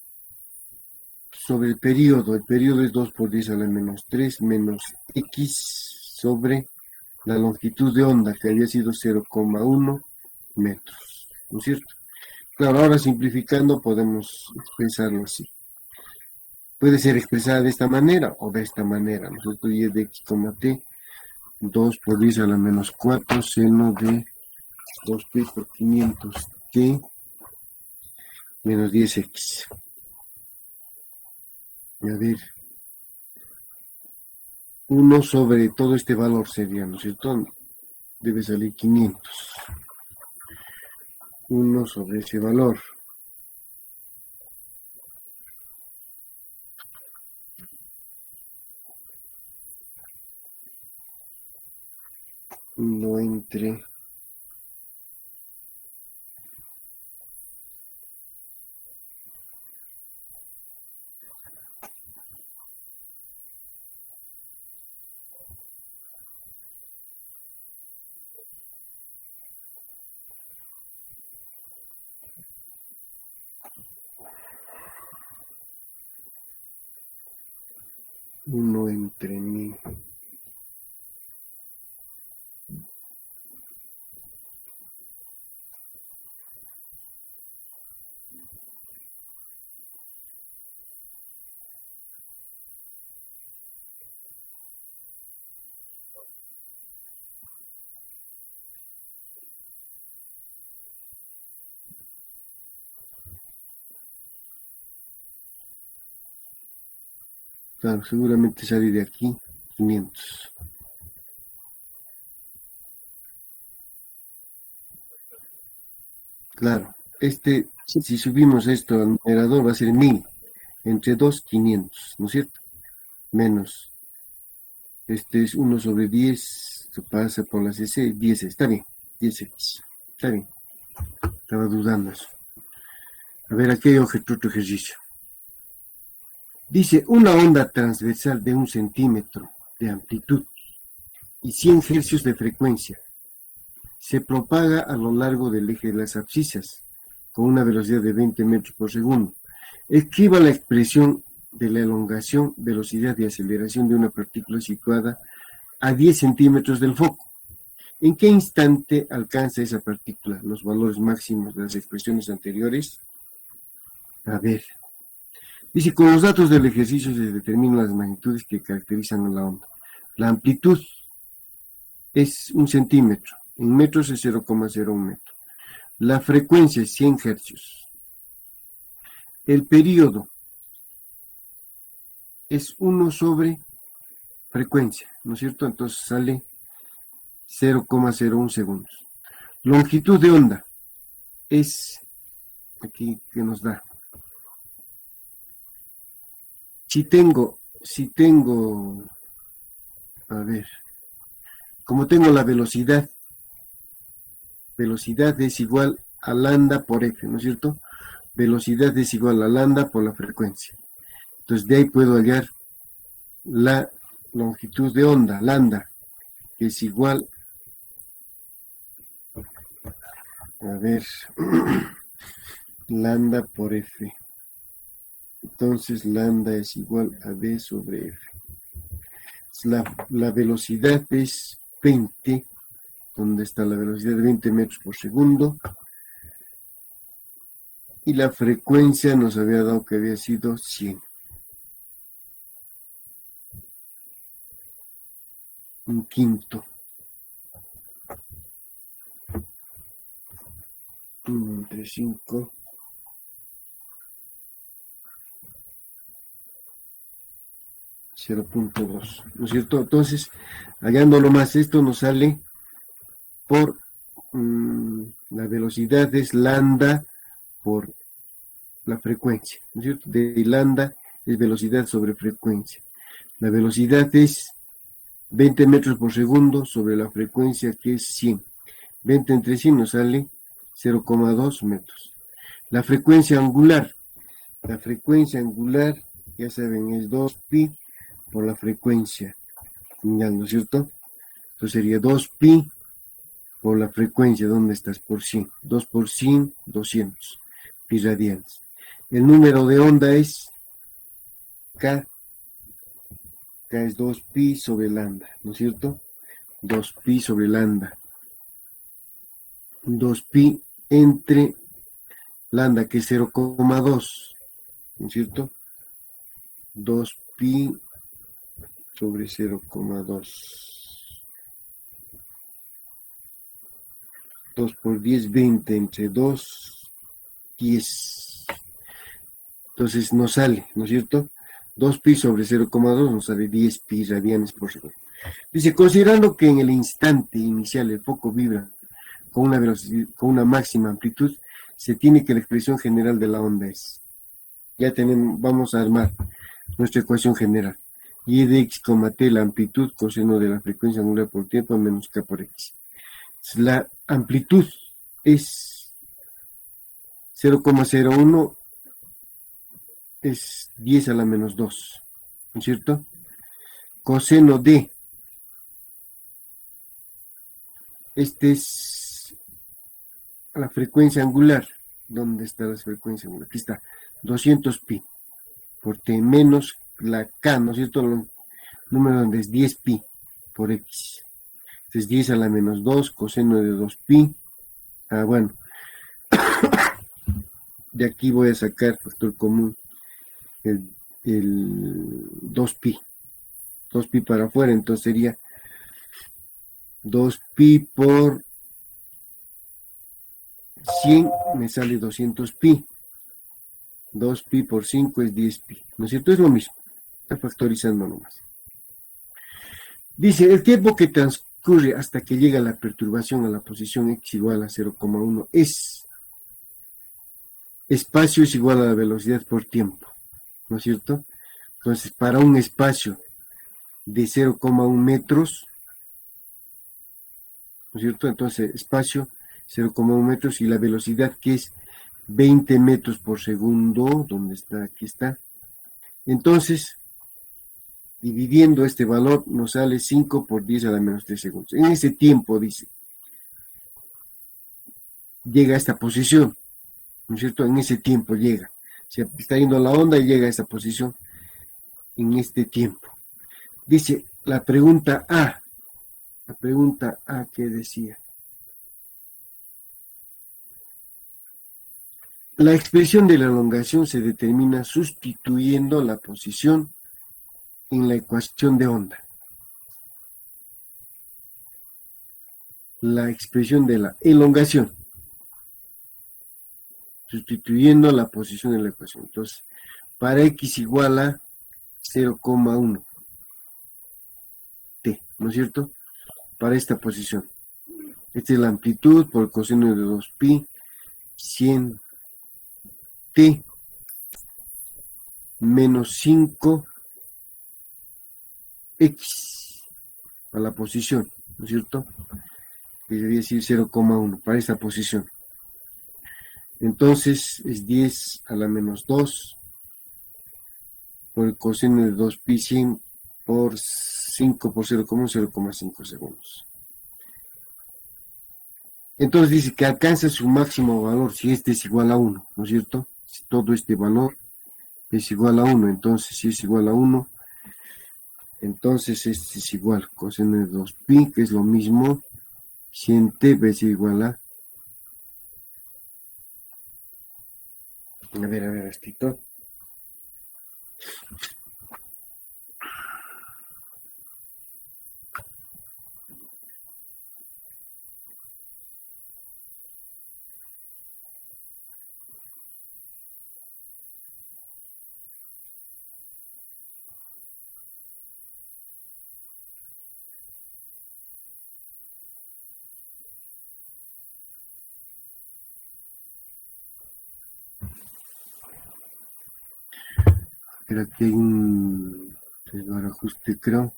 sobre el periodo es 2 por 10 a la menos 3 menos x sobre la longitud de onda, que había sido 0,1 metros, ¿no es cierto? Claro, ahora simplificando podemos expresarlo así. Puede ser expresada de esta manera o de esta manera, ¿no es cierto? Y es de x, t, 2 por 10 a la menos 4, seno de 2pi por 500 t menos 10x. A ver, 1 sobre todo este valor sería, ¿no es cierto? Debe salir 500. 1 sobre ese valor. Uno entre 1 entre 1000. Claro, seguramente sale de aquí 500. Claro, Sí, si subimos esto al numerador va a ser 1000. Entre 2, 500, ¿no es cierto? Menos, este es 1 sobre 10, se pasa por la CC, 10, está bien, 10x, está bien, estaba dudando eso. A ver, aquí hay otro ejercicio. Dice, una onda transversal de 1 centímetro de amplitud y 100 hercios de frecuencia se propaga a lo largo del eje de las abscisas con una velocidad de 20 metros por segundo. Escriba la expresión de la elongación, velocidad y aceleración de una partícula situada a 10 centímetros del foco. ¿En qué instante alcanza esa partícula los valores máximos de las expresiones anteriores? A ver, dice, con los datos del ejercicio se determinan las magnitudes que caracterizan a la onda. La amplitud es 1 centímetro, en metros es 0,01 metro. La frecuencia es 100 hercios. El periodo es 1 sobre frecuencia, ¿no es cierto? Entonces sale 0,01 segundos. Longitud de onda es, aquí que nos da. Si tengo, a ver, como tengo la velocidad es igual a lambda por f, ¿no es cierto? Velocidad es igual a lambda por la frecuencia. Entonces de ahí puedo hallar la longitud de onda, lambda, que es igual, a ver, lambda por f. Entonces lambda es igual a d sobre f. La velocidad es 20, donde está la velocidad de 20 metros por segundo. Y la frecuencia nos había dado que había sido 100. un quinto. 1 entre 5. 0.2, ¿no es cierto? Entonces, hallándolo más, esto nos sale por la velocidad es lambda por la frecuencia, ¿no es cierto? De lambda es velocidad sobre frecuencia. La velocidad es 20 metros por segundo sobre la frecuencia que es 100. 20 entre 100 nos sale 0,2 metros. La frecuencia angular, ya saben, es 2pi por la frecuencia, ya, ¿no es cierto? Entonces sería 2pi por la frecuencia, ¿dónde estás? Por 100. 2 por 100, 200 pi radianes. El número de onda es K. K es 2pi sobre lambda, ¿no es cierto? 2pi sobre lambda. 2pi entre lambda, que es 0,2, ¿no es cierto? 2pi sobre 0,2. 2 por 10, 20 entre 2, 10. Entonces nos sale, ¿no es cierto? 2pi sobre 0,2 nos sale 10 pi radianes por segundo. Dice, considerando que en el instante inicial el foco vibra con una velocidad, con una máxima amplitud, se tiene que la expresión general de la onda es. Ya tenemos, vamos a armar nuestra ecuación general. Y de x, t, la amplitud, coseno de la frecuencia angular por tiempo, menos k por x. La amplitud es 0,01, es 10 a la menos 2, ¿no es cierto? Coseno de, este es la frecuencia angular. ¿Dónde está la frecuencia angular? Aquí está, 200 pi por t menos la k, ¿no es cierto? El número donde es 10 pi por x. Este es 10 a la menos 2, coseno de 2 pi. Bueno, de aquí voy a sacar factor común, el 2 pi. 2 pi para afuera, entonces sería 2 pi por 100, me sale 200 pi. 2 pi por 5 es 10 pi, ¿no es cierto? Es lo mismo, está factorizando nomás. Dice, el tiempo que transcurre hasta que llega la perturbación a la posición x igual a 0,1 es, espacio es igual a la velocidad por tiempo, ¿no es cierto? Entonces, para un espacio de 0,1 metros, ¿no es cierto? Entonces, espacio 0,1 metros y la velocidad que es 20 metros por segundo, ¿dónde está? Aquí está. Entonces, dividiendo este valor, nos sale 5 por 10 a la menos 3 segundos. En ese tiempo, dice, llega a esta posición, ¿no es cierto? En ese tiempo llega. O sea, está yendo la onda y llega a esta posición en este tiempo. Dice, la pregunta A, ¿qué decía? La expresión de la elongación se determina sustituyendo la posición en la ecuación de onda. La expresión de la elongación, sustituyendo la posición en la ecuación. Entonces, para x igual a 0,1 t, ¿no es cierto? Para esta posición. Esta es la amplitud por coseno de 2pi, 100 t menos 5 x a la posición, ¿no es cierto? Debería decir 0,1 para esta posición. Entonces es 10 a la menos 2 por el coseno de 2pi 100 por 5 por 0,5 segundos. Entonces dice que alcanza su máximo valor si este es igual a 1, ¿no es cierto? Si todo este valor es igual a 1, entonces si es igual a 1, entonces este es igual, coseno de 2pi, que es lo mismo, 100t es igual a ver, escritor. Pero aquí hay un desbarajuste, creo.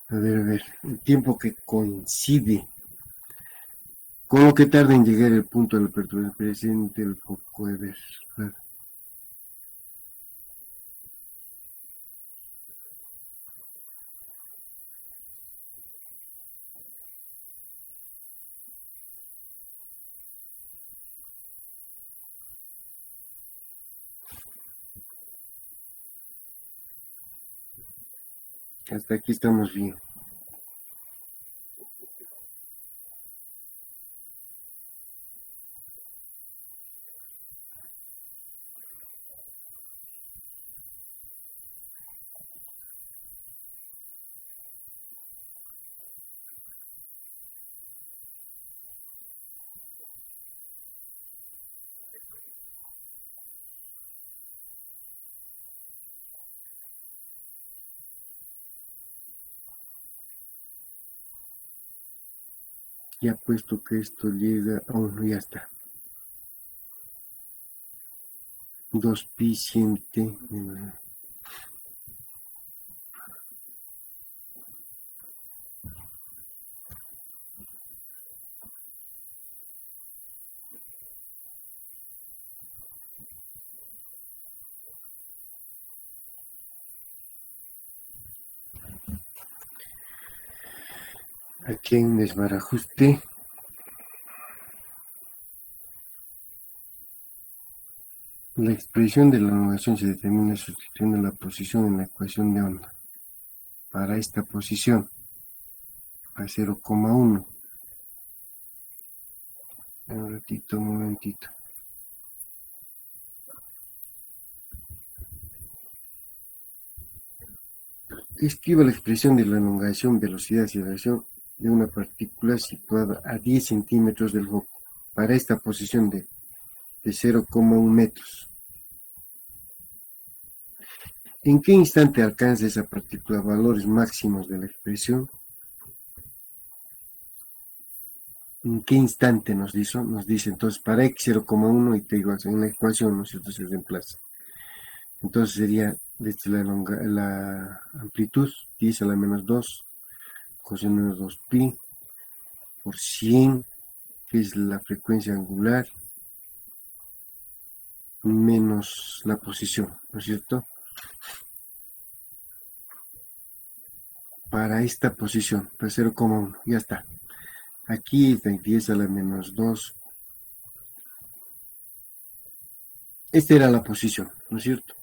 A ver, el tiempo que coincide con lo que tarda en llegar el punto de la apertura del presente, el foco, a ver, claro. Hasta aquí estamos bien. Ya puesto que esto llega a 1, ya está. 2pi 100t. Aquí hay un desbarajuste. La expresión de la elongación se determina sustituyendo la posición en la ecuación de onda. Para esta posición, a 0,1. Un momentito. Escriba la expresión de la elongación, velocidad y aceleración de una partícula situada a 10 centímetros del foco. Para esta posición de 0,1 metros. ¿En qué instante alcanza esa partícula valores máximos de la expresión? ¿En qué instante nos dice? Entonces, para x 0,1 y t igual en la ecuación, ¿no es cierto? Se reemplaza. Entonces sería desde la amplitud 10 a la menos 2, coseno menos 2pi por 100, que es la frecuencia angular, menos la posición, ¿no es cierto? Para esta posición, para 0,1, ya está. Aquí es de 10 a la menos 2. Esta era la posición, ¿no es cierto?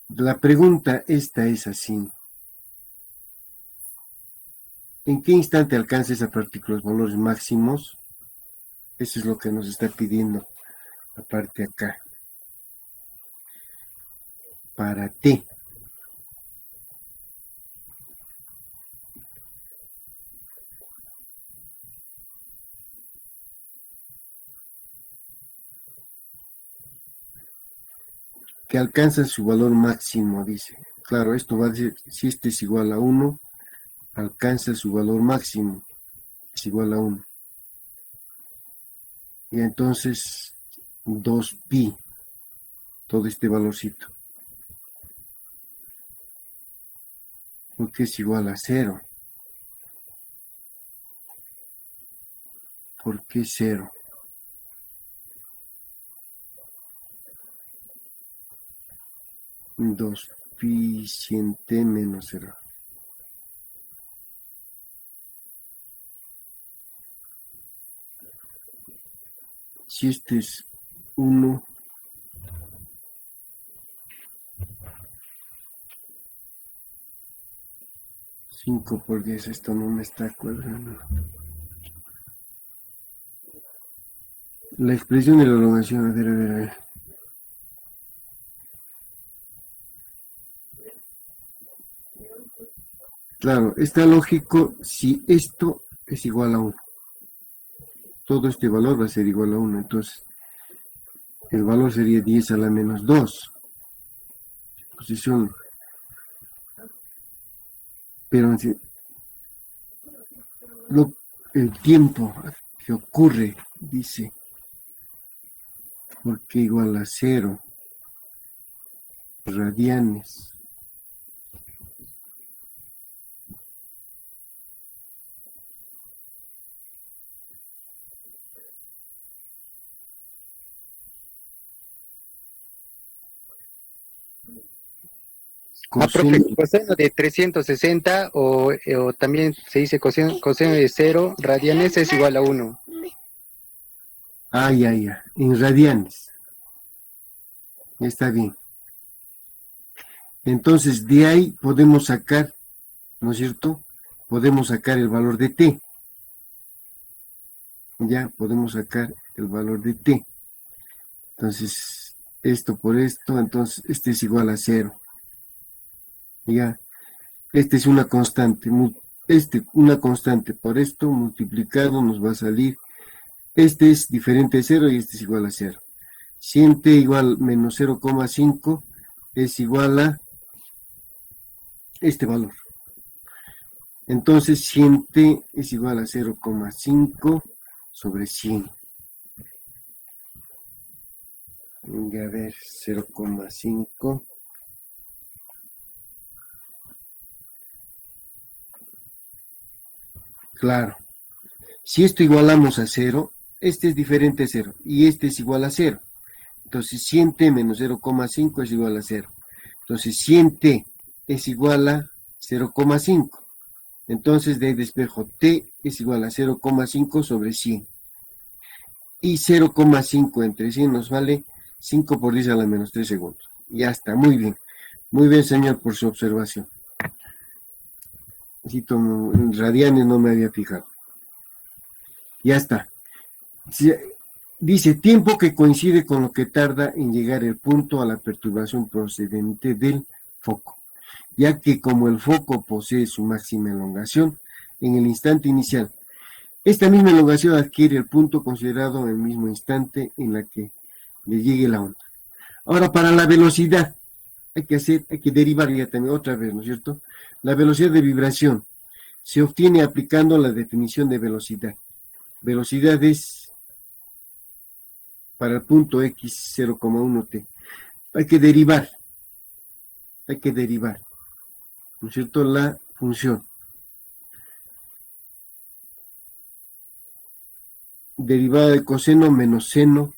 La pregunta esta es así. ¿En qué instante alcanza esa partícula los valores máximos? Eso es lo que nos está pidiendo la parte acá. Para t. Que alcanza su valor máximo, dice. Claro, esto va a decir, si este es igual a 1, alcanza su valor máximo, es igual a 1. Y entonces 2pi, todo este valorcito, porque es igual a 0. ¿Por qué 0? 2pi 100t menos 0. Si este es 1, 5 por 10, esto no me está cuadrando. La expresión de la elongación, a ver. Claro, está lógico si esto es igual a 1. Todo este valor va a ser igual a 1, entonces el valor sería 10 a la menos 2. Posición. Pero el tiempo que ocurre, dice, porque igual a 0 radianes. Profe, Coseno, coseno de 360 o también se dice coseno de 0 radianes es igual a 1. ya, en radianes. Está bien. Entonces, de ahí podemos sacar, ¿no es cierto? Podemos sacar el valor de t. Ya podemos sacar el valor de t. Entonces, esto por esto, entonces este es igual a 0. Ya, este es una constante. Una constante por esto multiplicado nos va a salir. Este es diferente de 0 y este es igual a 0. 100t igual menos 0,5 es igual a este valor. Entonces 100t es igual a 0,5 sobre 100. A ver, 0,5. Claro. Si esto igualamos a 0, este es diferente a 0 y este es igual a 0. Entonces 100t menos 0,5 es igual a 0. Entonces 100t es igual a 0,5. Entonces de ahí despejo t es igual a 0,5 sobre 100. Y 0,5 entre 100 nos vale 5 por 10 a la menos 3 segundos. Ya está, muy bien. Muy bien, señor, por su observación. En radianes no me había fijado. Ya está. Dice, tiempo que coincide con lo que tarda en llegar el punto a la perturbación procedente del foco, ya que como el foco posee su máxima elongación en el instante inicial, esta misma elongación adquiere el punto considerado en el mismo instante en la que le llegue la onda. Ahora, para la velocidad, hay que derivar ya también otra vez, ¿no es cierto? La velocidad de vibración se obtiene aplicando la definición de velocidad. Velocidad es para el punto x 0,1t. Hay que derivar, ¿no es cierto? La función. Derivada de coseno menos seno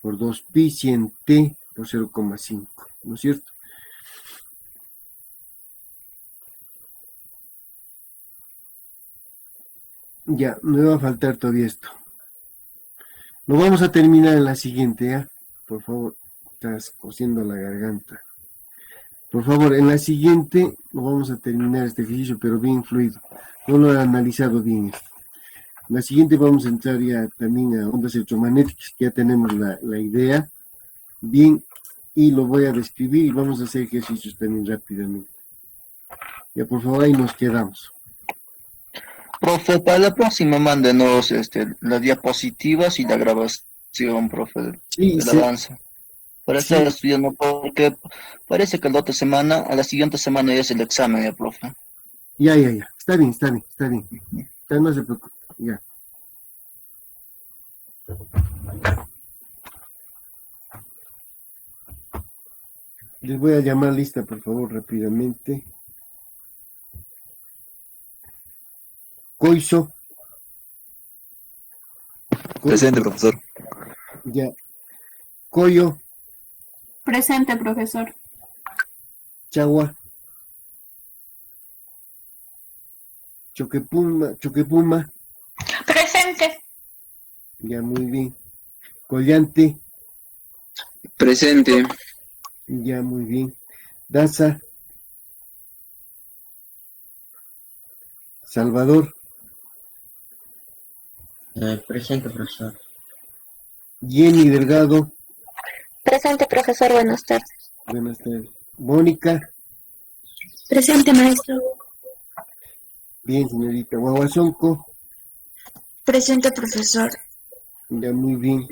por 2pi 100t por 0,5, ¿no es cierto? Ya, me va a faltar todavía esto. Lo vamos a terminar en la siguiente, ¿ya? Por favor, estás cosiendo la garganta. Por favor, en la siguiente lo vamos a terminar este ejercicio, pero bien fluido. No lo he analizado bien esto. En la siguiente vamos a entrar ya también a ondas electromagnéticas, ya tenemos la idea bien, y lo voy a describir y vamos a hacer ejercicios también rápidamente. Ya, por favor, ahí nos quedamos. Profe, para la próxima mándenos las diapositivas y la grabación, profe, Sí, del avance. Para sí, estar estudiando, porque parece que la otra semana, a la siguiente semana ya es el examen, ya, profe. ya. Está bien. No se preocupe, ya. Les voy a llamar lista, por favor, rápidamente. Coiso. Presente, profesor. Ya. Coyo. Presente, profesor. Chagua. Choquepuma. Presente. Ya, muy bien. Collante. Presente. Ya, muy bien. Daza. Salvador. Presente, profesor. Jenny Delgado. Presente, profesor. Buenas tardes. Buenas tardes. Mónica. Presente, maestro. Bien, señorita. Guaguazonco. Presente, profesor. Ya, muy bien.